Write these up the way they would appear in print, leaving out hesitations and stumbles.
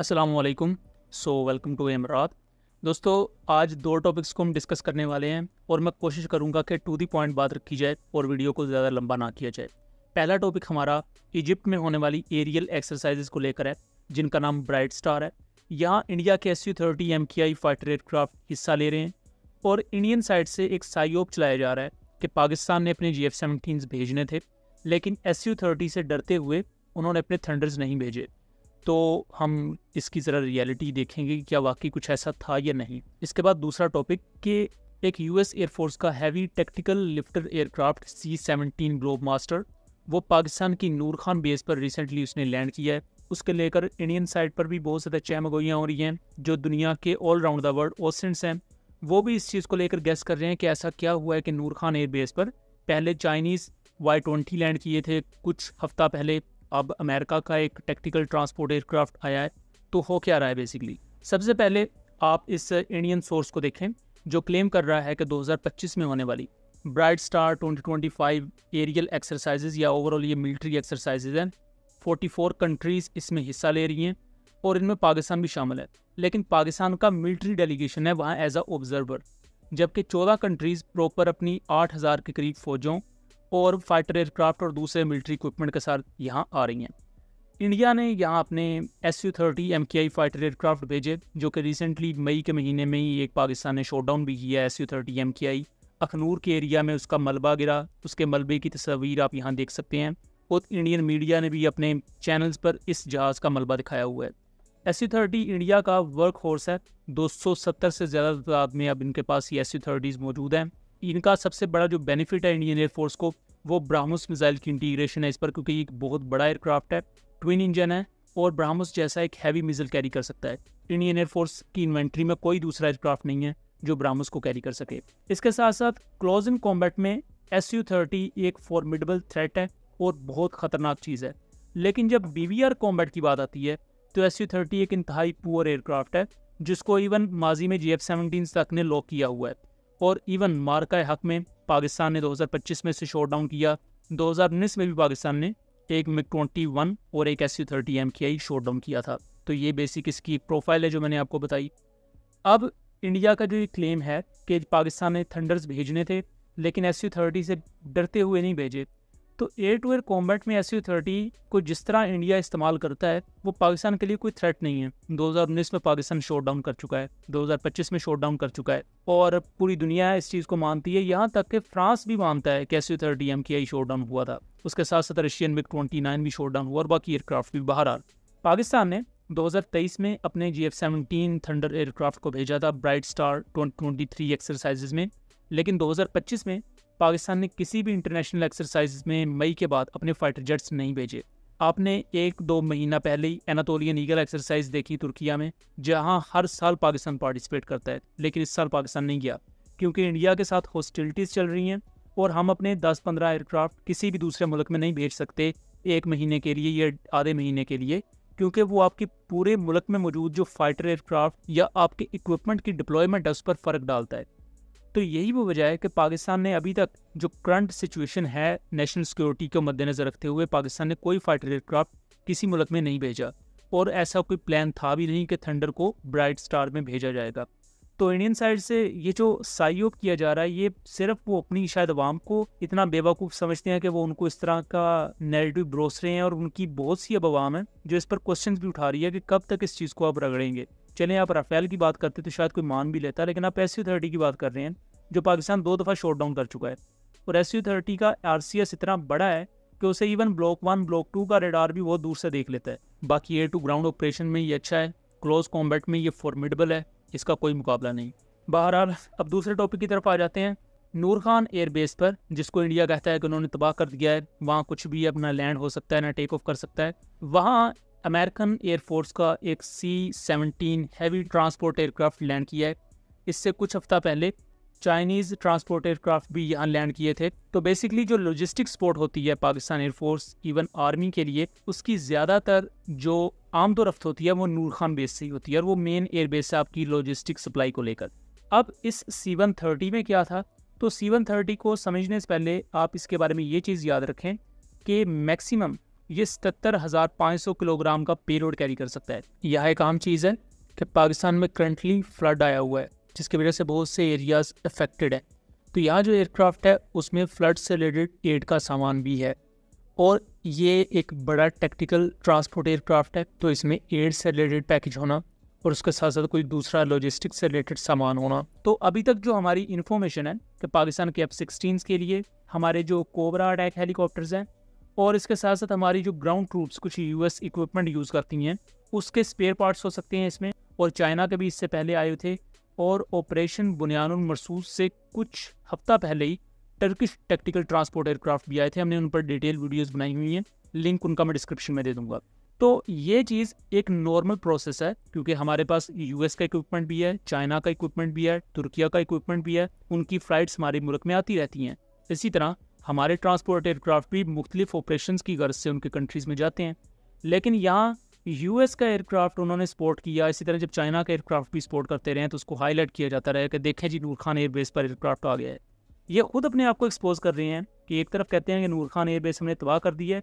अस्सलाम वालेकुम। Welcome to एमरात। दोस्तों, आज दो टॉपिक्स को हम डिस्कस करने वाले हैं और मैं कोशिश करूंगा कि टू दी पॉइंट बात रखी जाए और वीडियो को ज़्यादा लंबा ना किया जाए। पहला टॉपिक हमारा इजिप्ट में होने वाली एरियल एक्सरसाइजेज को लेकर है, जिनका नाम ब्राइट स्टार है। यहाँ इंडिया के SU-30 MKI फाइटर एयरक्राफ्ट हिस्सा ले रहे हैं और इंडियन साइड से एक साइयोप चलाया जा रहा है कि पाकिस्तान ने अपने GF-17 भेजने थे, लेकिन SU-30 से डरते हुए उन्होंने अपने थंडर्स नहीं भेजे। तो हम इसकी ज़रा रियलिटी देखेंगे कि क्या वाकई कुछ ऐसा था या नहीं। इसके बाद दूसरा टॉपिक कि एक US एयरफोर्स का heavy tactical lifter aircraft C-17 globe master वो पाकिस्तान की नूर खान बेस पर रिसेंटली उसने लैंड किया है। उसके लेकर इंडियन साइड पर भी बहुत ज़्यादा चहमगोइयाँ हो रही हैं। जो दुनिया के ऑल राउंड द वर्ल्ड ओसेंट्स हैं वो भी इस चीज़ को लेकर गेस कर रहे हैं कि ऐसा क्या हुआ है कि नूर खान एयर बेस पर पहले चाइनीज़ Y-20 लैंड किए थे कुछ हफ्ता पहले, अब अमेरिका का एक टेक्टिकल ट्रांसपोर्ट एयरक्राफ्ट आया है। तो हो क्या रहा है बेसिकली। सबसे पहले आप इस इंडियन सोर्स को देखें जो क्लेम कर रहा है कि 2025 में होने वाली ब्राइट स्टार 2025 एरियल एक्सरसाइजेज या ओवरऑल ये मिलिट्री एक्सरसाइजेज हैं। 44 कंट्रीज़ इसमें हिस्सा ले रही हैं और इनमें पाकिस्तान भी शामिल है, लेकिन पाकिस्तान का मिलिट्री डेलीगेशन है वहाँ एज अ ऑब्जर्वर, जबकि 14 कंट्रीज़ प्रॉपर अपनी 8000 के करीब फौजों और फाइटर एयरक्राफ्ट और दूसरे मिलिट्री इक्विपमेंट के साथ यहाँ आ रही हैं। इंडिया ने यहाँ अपने SU-30 MKI फाइटर एयरक्राफ्ट भेजे, जो कि रिसेंटली मई के महीने में ही एक पाकिस्तान ने शॉट डाउन भी किया है SU-30 MKI। अखनूर के एरिया में उसका मलबा गिरा, उसके मलबे की तस्वीर आप यहाँ देख सकते हैं और इंडियन मीडिया ने भी अपने चैनल्स पर इस जहाज़ का मलबा दिखाया हुआ है। SU-30 इंडिया का वर्क फोर्स है, 270 से ज़्यादा तादाद में अब इनके पास ये SU-30 मौजूद हैं। इनका सबसे बड़ा जो बेनिफिट है इंडियन एयरफोर्स को वो ब्राह्मोस मिसाइल की इंटीग्रेशन है इस पर, क्योंकि एक बहुत बड़ा एयरक्राफ्ट है, ट्विन इंजन है और ब्राह्मोस जैसा एक हैवी मिसाइल कैरी कर सकता है। इंडियन एयरफोर्स की इन्वेंट्री में कोई दूसरा एयरक्राफ्ट नहीं है जो ब्राह्मोस को कैरी कर सके। इसके साथ साथ क्लोज इन कॉम्बैट में SU-30 एक फॉर्मिडेबल थ्रेट है और बहुत ख़तरनाक चीज़ है, लेकिन जब BVR कॉम्बैट की बात आती है तो SU-30 एक इंतहाई पुअर एयरक्राफ्ट है जिसको इवन माजी में GF-17 तक ने लॉक किया हुआ है और इवन मार्का हक में पाकिस्तान ने 2025 में से शॉट डाउन किया। 2019 में भी पाकिस्तान ने एक MiG-21 और एक SU-30 MKI शॉट डाउन किया था। तो ये बेसिक इसकी प्रोफाइल है जो मैंने आपको बताई। अब इंडिया का जो ये क्लेम है कि पाकिस्तान ने थंडर्स भेजने थे लेकिन SU-30 से डरते हुए नहीं भेजे, तो एयर टू एयर कॉम्बैट में SU-30 को जिस तरह इंडिया इस्तेमाल करता है वो पाकिस्तान के लिए कोई थ्रेट नहीं है। 2019 में पाकिस्तान शॉट डाउन कर चुका है, 2025 में शॉट डाउन कर चुका है और पूरी दुनिया इस चीज़ को मानती है, यहाँ तक कि फ्रांस भी मानता है कि SU-30 MKI शॉट डाउन हुआ था। उसके साथ साथ रशियन MiG-29 भी शॉट डाउन हुआ और बाकी एयरक्राफ्ट भी। बहरहाल पाकिस्तान ने 2023 में अपने GF-17 थंडर एयरक्राफ्ट को भेजा था ब्राइट स्टार 2023 एक्सरसाइजेज में, लेकिन 2025 में पाकिस्तान ने किसी भी इंटरनेशनल एक्सरसाइज में मई के बाद अपने फाइटर जेट्स नहीं भेजे। आपने 1-2 महीना पहले ही एनातोलियन ईगल एक्सरसाइज देखी तुर्किया में, जहां हर साल पाकिस्तान पार्टिसिपेट करता है, लेकिन इस साल पाकिस्तान नहीं गया क्योंकि इंडिया के साथ हॉस्टिलिटीज़ चल रही हैं और हम अपने 10-15 एयरक्राफ्ट किसी भी दूसरे मुल्क में नहीं भेज सकते 1 महीने के लिए या आधे महीने के लिए, क्योंकि वो आपके पूरे मुल्क में मौजूद जो फाइटर एयरक्राफ्ट या आपके इक्विपमेंट की डिप्लॉयमेंट है उस पर फ़र्क डालता है। तो यही वो वजह है कि पाकिस्तान ने अभी तक जो करंट सिचुएशन है नेशनल सिक्योरिटी को मद्देनज़र रखते हुए पाकिस्तान ने कोई फाइटर एयरक्राफ्ट किसी मुल्क में नहीं भेजा और ऐसा कोई प्लान था भी नहीं कि थंडर को ब्राइट स्टार में भेजा जाएगा। तो इंडियन साइड से ये जो साइयोप किया जा रहा है ये सिर्फ वो अपनी शायद अवाम को इतना बेवकूफ़ समझते हैं कि वो उनको इस तरह का नैरेटिव बरोस रहे हैं और उनकी बहुत सी अब अवाम है जो इस पर क्वेश्चन भी उठा रही है कि कब तक इस चीज़ को आप रगड़ेंगे। चलें, आप राफेल की बात करते तो शायद कोई मान भी लेता, लेकिन आप SU-30 की बात कर रहे हैं जो पाकिस्तान 2 दफ़ा शॉट डाउन कर चुका है और SU-30 का RCS इतना बड़ा है कि उसे इवन ब्लॉक 1 ब्लॉक 2 का रेडार भी बहुत दूर से देख लेता है। बाकी एयर टू ग्राउंड ऑपरेशन में ये अच्छा है, क्लोज कॉम्बैट में ये फॉर्मिडेबल है, इसका कोई मुकाबला नहीं। बहरहाल अब दूसरे टॉपिक की तरफ आ जाते हैं। नूर खान एयरबेस पर, जिसको इंडिया कहता है कि उन्होंने तबाह कर दिया है, वहाँ कुछ भी अपना लैंड हो सकता है ना टेक ऑफ कर सकता है, वहाँ अमेरिकन एयरफोर्स का एक C-17 heavy transport aircraft land किया है। इससे कुछ हफ्ता पहले चाइनीज़ ट्रांसपोर्ट एयरक्राफ्ट भी यहाँ लैंड किए थे। तो बेसिकली जो लॉजिस्टिक सपोर्ट होती है पाकिस्तान एयरफोर्स इवन आर्मी के लिए, उसकी ज़्यादातर जो आमदो रफ्त होती है वो नूर खान बेस से ही होती है और वो मेन एयर बेस है आपकी लॉजिस्टिक सप्लाई को लेकर। अब इस C-130 में क्या था, तो C-130 को समझने से पहले आप इसके बारे में ये चीज़ याद रखें कि मैक्सिमम ये 77,500 किलोग्राम का पेलोड कैरी कर सकता है। यह एक आम चीज़ है कि पाकिस्तान में करंटली फ्लड आया हुआ है, जिसकी वजह से बहुत से एरियाज़ अफेक्टेड है। तो यहाँ जो एयरक्राफ्ट है उसमें फ्लड से रिलेटेड एड का सामान भी है, और ये एक बड़ा टेक्टिकल ट्रांसपोर्ट एयरक्राफ्ट है। तो इसमें एड से रिलेटेड पैकेज होना और उसके साथ साथ कोई दूसरा लॉजिस्टिक्स से रिलेटेड सामान होना। तो अभी तक जो हमारी इन्फॉर्मेशन है कि पाकिस्तान के F-16 के लिए हमारे जो कोबरा अटैक हेलीकॉप्टर्स हैं, और इसके साथ साथ हमारी जो ग्राउंड ट्रूप्स कुछ US इक्विपमेंट यूज़ करती हैं, उसके स्पेयर पार्ट्स हो सकते हैं इसमें। और चाइना के भी इससे पहले आए थे, और ऑपरेशन बुनियानुल मरसूस से कुछ हफ्ता पहले ही टर्किश टेक्टिकल ट्रांसपोर्ट एयरक्राफ्ट भी आए थे। हमने उन पर डिटेल वीडियोस बनाई हुई हैं, लिंक उनका मैं डिस्क्रिप्शन में दे दूंगा। तो ये चीज़ एक नॉर्मल प्रोसेस है, क्योंकि हमारे पास US का इक्विपमेंट भी है, चाइना का इक्विपमेंट भी है, तुर्किया का इक्विपमेंट भी है, उनकी फ़्लाइट्स हमारे मुल्क में आती रहती हैं। इसी तरह हमारे ट्रांसपोर्ट एयरक्राफ्ट भी मुख्तलिफ ऑपरेशंस की गर्ज से उनके कंट्रीज़ में जाते हैं। लेकिन यहाँ US का एयरक्राफ्ट उन्होंने सपोर्ट किया, इसी तरह जब चाइना का एयरक्राफ्ट भी सपोर्ट करते रहे तो उसको हाईलाइट किया जाता रहा कि देखें जी, नूर खान एयरबेस पर एयरक्राफ्ट आ गया है। ये खुद अपने आप को एक्सपोज कर रहे हैं कि एक तरफ कहते हैं कि नूर खान एयरबेस हमने तबाह कर दिया है,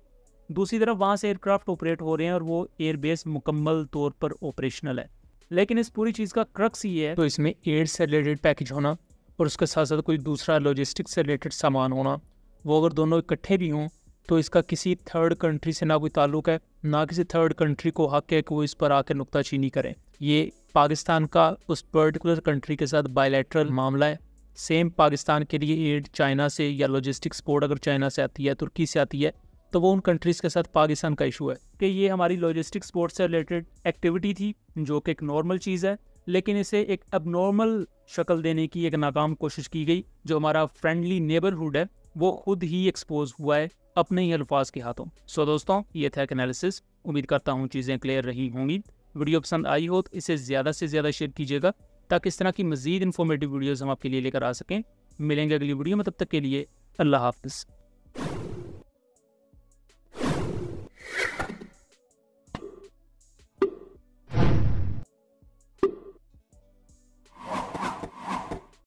दूसरी तरफ वहाँ से एयरक्राफ्ट ऑपरेट हो रहे हैं और वो एयरबेस मुकम्मल तौर पर ऑपरेशनल है। लेकिन इस पूरी चीज़ का क्रक्स ये है, तो इसमें एड से रिलेटेड पैकेज होना और उसके साथ साथ कोई दूसरा लॉजिस्टिक्स से रिलेटेड सामान होना, वो अगर दोनों इकट्ठे भी हों तो इसका किसी थर्ड कंट्री से ना कोई ताल्लुक है, ना किसी थर्ड कंट्री को हक है कि वो इस पर आकर नुक्ताचीनी करें। ये पाकिस्तान का उस पर्टिकुलर कंट्री के साथ बायलैटरल मामला है। सेम पाकिस्तान के लिए एड चाइना से या लॉजिस्टिक्स सपोर्ट अगर चाइना से आती है, तुर्की से आती है, तो वो उन कंट्रीज़ के साथ पाकिस्तान का इशू है कि ये हमारी लॉजिस्टिक सपोर्ट से रिलेटेड एक्टिविटी थी, जो कि एक नॉर्मल चीज़ है, लेकिन इसे एक अबनॉर्मल शक्ल देने की एक नाकाम कोशिश की गई। जो हमारा फ्रेंडली नेबरहुड है वो खुद ही एक्सपोज हुआ है अपने ही अल्फाज के हाथों। सो दोस्तों, ये था एक एनालिसिस। उम्मीद करता हूँ चीज़ें क्लियर रही होंगी। वीडियो पसंद आई हो तो इसे ज़्यादा से ज़्यादा शेयर कीजिएगा, ताकि इस तरह की मज़ीद इन्फॉर्मेटिव वीडियोज़ हम आपके लिए लेकर आ सकें। मिलेंगे अगली वीडियो में, तब तक के लिए अल्लाह हाफ़िज़।